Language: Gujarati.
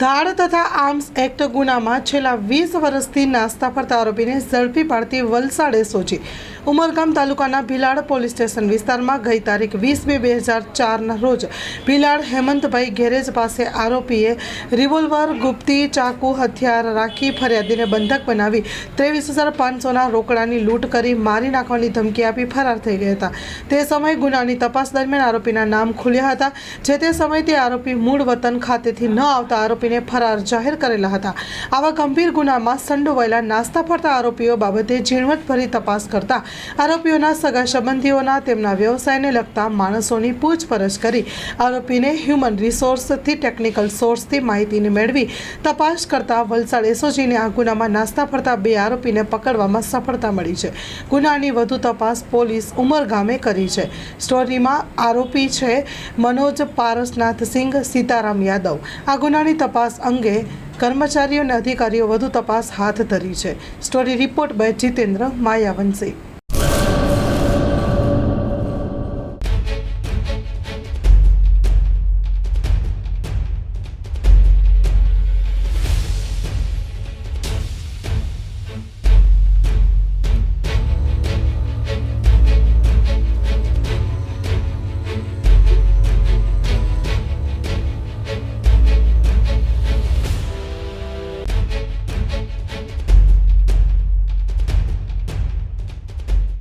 ધાડ તથા આર્મ્સ એક્ટ ગુનામાં છેલ્લા 20 વર્ષથી નાસ્તા ફરતા આરોપીને ઝડપી પાડતી વલસાડ એસઓજી ઉમરગામ તાલુકાના ભીલાડ પોલીસ સ્ટેશન વિસ્તારમાં ગઈ તારીખ 20/2/2004ના રોજ ભીલાડ હેમંતભાઈ ગેરેજ પાસે આરોપીએ રિવોલ્વર, ગુપ્તી, ચાકુ, હથિયાર રાખી ફરિયાદીને બંધક બનાવી 23,500ના રોકડાની લૂંટ કરી મારી નાખવાની ધમકી આપી ફરાર થઈ ગયા હતા। તે સમયે ગુનાની તપાસ દરમિયાન આરોપીના નામ ખુલ્યા હતા। જે તે સમયે તે આરોપી મૂળ વતન ખાતેથી ન આવતા આરોપીને ફરાર જાહેર કરેલા હતા। આવા ગંભીર ગુનામાં સંડોવાયેલા નાસ્તા ફરતા આરોપીઓ બાબતે ઝીણવટભરી તપાસ કરતા આરોપીઓના સગા સંબંધીઓના તેમના વ્યવસાયને લગતા માણસોની પૂછપરછ કરી આરોપીને હ્યુમન રિસોર્સથી ટેકનિકલ સોર્સથી માહિતીને મેળવી તપાસ કરતા વલસાડ એસઓજીને આ ગુનામાં નાસ્તા ફરતા 2 આરોપીને પકડવામાં સફળતા મળી છે। ગુનાની વધુ તપાસ પોલીસ ઉમરગામે કરી છે। સ્ટોરીમાં આરોપી છે મનોજ પારસનાથસિંહ સીતારામ યાદવ। આ ગુનાની તપાસ અંગે કર્મચારીઓ અને અધિકારીઓ વધુ તપાસ હાથ ધરી છે। Story report by Jitendra માયાવંશી।